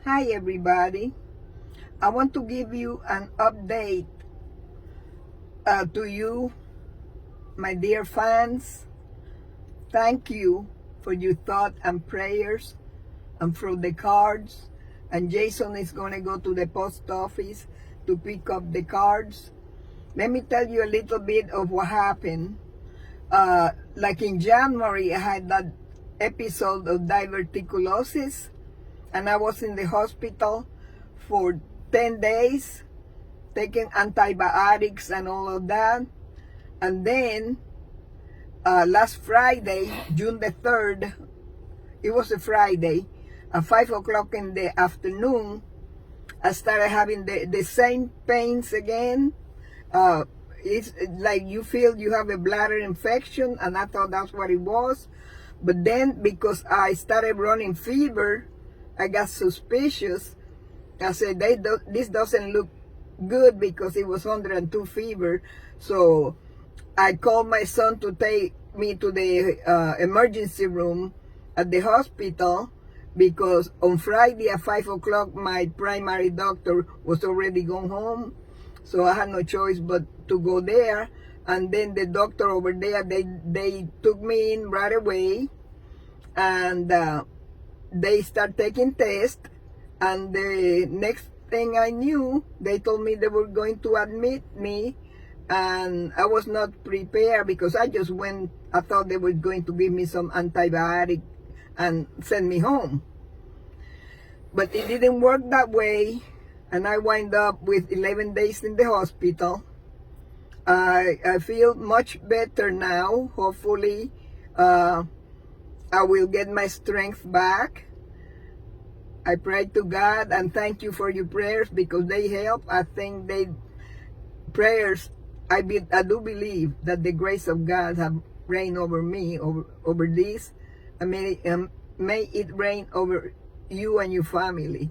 Hi everybody. I want to give you an update to you, my dear fans. Thank you for your thought and prayers and for the cards. And Jason is going to go to the post office to pick up the cards. Let me tell you a little bit of what happened. Like in January, I had that episode of diverticulosis, and I was in the hospital for 10 days taking antibiotics and all of that. And then last Friday, June the 3rd, it was a Friday, at 5 o'clock in the afternoon, I started having the same pains again. It's like you feel you have a bladder infection, and I thought that's what it was. But then because I started running fever, I got suspicious. I said, this doesn't look good because it was 102 fever. So I called my son to take me to the emergency room at the hospital, because on Friday at 5 o'clock, my primary doctor was already gone home. So I had no choice but to go there. And then the doctor over there, they took me in right away, and they start taking tests. And the next thing I knew, they told me they were going to admit me, and I was not prepared because I just went. I thought they were going to give me some antibiotic and send me home. But it didn't work that way, and I wind up with 11 days in the hospital. I feel much better now. Hopefully, I will get my strength back. I pray to God, and thank you for your prayers because they help. I think prayers, I do believe that the grace of God have reigned over me, over this, and may it reign over you and your family.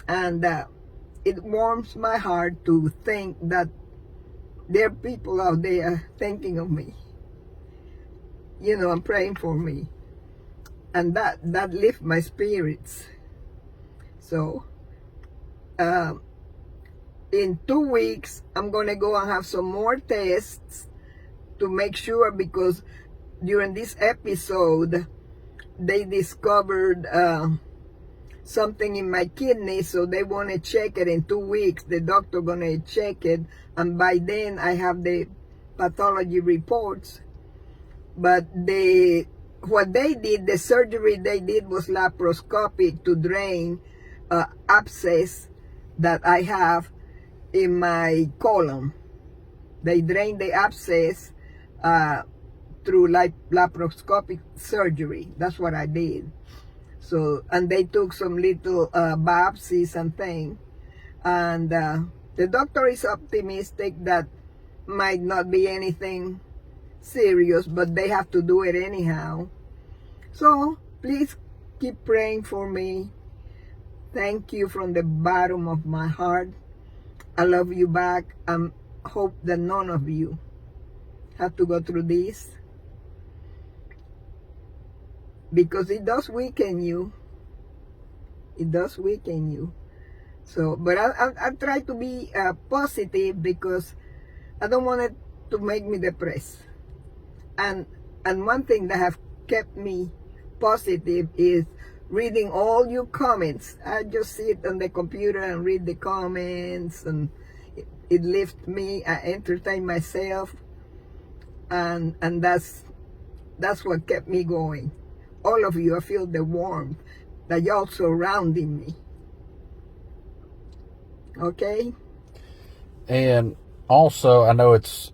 And it warms my heart to think that there are people out there thinking of me, and praying for me, and that lifts my spirits. So in 2 weeks, I'm going to go and have some more tests to make sure, because during this episode, they discovered something in my kidney, so they want to check it in 2 weeks. The doctor going to check it, and by then I have the pathology reports. But what they did, the surgery they did was laparoscopic to drain abscess that I have in my colon. They drained the abscess through laparoscopic surgery. That's what I did. So, and they took some little biopsies and things. And the doctor is optimistic that might not be anything serious, but they have to do it anyhow. So please keep praying for me. Thank you from the bottom of my heart. I love you back, and hope that none of you have to go through this, because it does weaken you. It does weaken you. So, but I try to be positive, because I don't want it to make me depressed. And one thing that have kept me positive is reading all your comments. I just sit on the computer and read the comments, and it lifts me. I entertain myself, and that's what kept me going. All of you, I feel the warmth that y'all surrounding me. Okay? And also, I know it's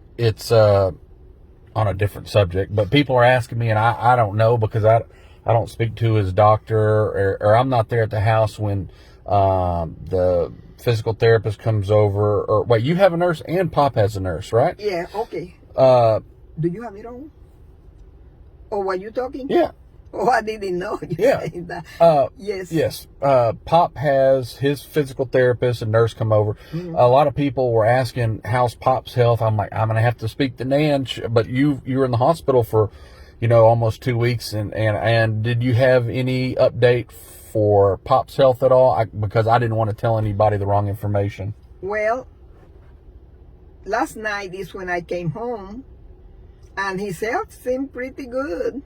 on a different subject, but people are asking me, and I don't know, because I don't speak to his doctor, or I'm not there at the house when the physical therapist comes over. Or wait, you have a nurse and Pop has a nurse, right? Yeah, okay. Do you have it on? Or were you talking? Yeah. Oh, I didn't know you saying that. Yes. Yes. Pop has his physical therapist and nurse come over. Mm-hmm. A lot of people were asking, how's Pop's health? I'm like, I'm going to have to speak to Nan, but you were in the hospital for, almost 2 weeks. And did you have any update for Pop's health at all? Because I didn't want to tell anybody the wrong information. Well, last night is when I came home, and his health seemed pretty good.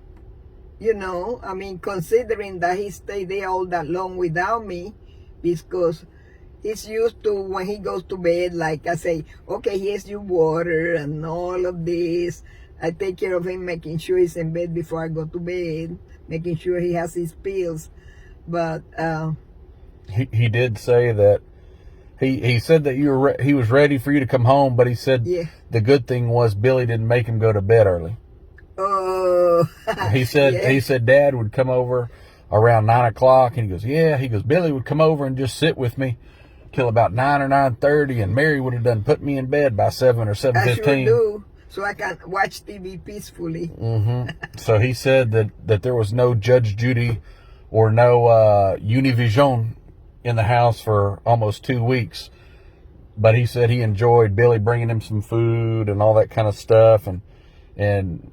You know, I mean, considering that he stayed there all that long without me, because he's used to, when he goes to bed, like I say, okay, here's your water and all of this. I take care of him, making sure he's in bed before I go to bed, making sure he has his pills. But he did say that he said that he was ready for you to come home, but he said the good thing was Billy didn't make him go to bed early. Oh, he said Dad would come over around 9 o'clock, and he goes Billy would come over and just sit with me till about 9 or 9:30, and Mary would have done put me in bed by 7 or 7:15. I sure do, so I can watch TV peacefully. So he said that there was no Judge Judy or no Univision in the house for almost 2 weeks, but he said he enjoyed Billy bringing him some food and all that kind of stuff, and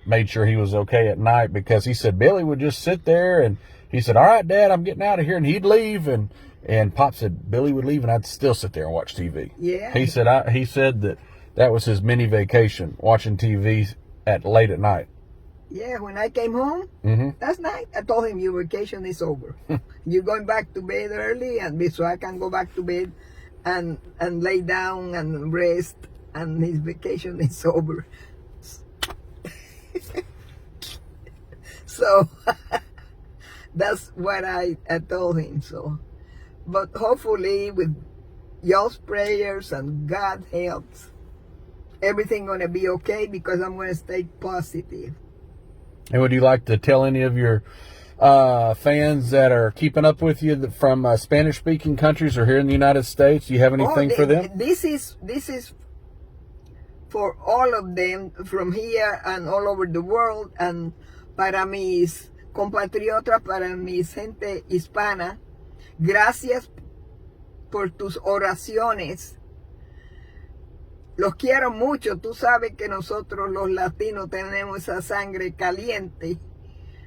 made sure he was okay at night, because he said Billy would just sit there, and he said, all right, Dad, I'm getting out of here, and he'd leave, and Pop said Billy would leave, and I'd still sit there and watch TV. Yeah. He said that was his mini vacation, watching TV late at night. Yeah, when I came home last night, I told him your vacation is over. You're going back to bed early, and so I can go back to bed and lay down and rest, and his vacation is over. So that's what I told him. So, but hopefully with y'all's prayers and God's help, everything gonna be okay, because I'm gonna stay positive. And would you like to tell any of your fans that are keeping up with you from Spanish-speaking countries or here in the United States? Do you have anything for them? This is for all of them from here and all over the world, and para mis compatriotas, para mi gente hispana, gracias por tus oraciones. Los quiero mucho. Tú sabes que nosotros los latinos tenemos esa sangre caliente.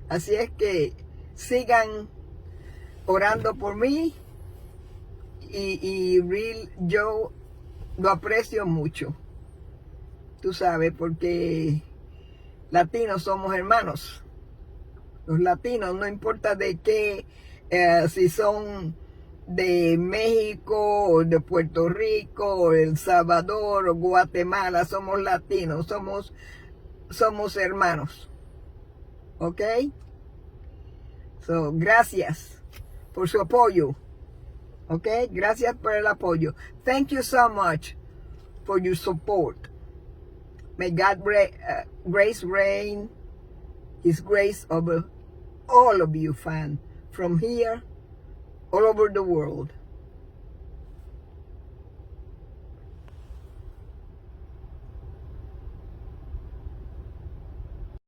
Así es que sigan orando por mí, y yo lo aprecio mucho. Tú sabes, porque latinos somos hermanos. Los latinos, no importa de qué, si son de México o de Puerto Rico o El Salvador o Guatemala, somos latinos, somos hermanos. ¿Ok? So, gracias por su apoyo. ¿Ok? Gracias por el apoyo. Thank you so much for your support. May God grace reign, His grace over all of you fans from here, all over the world.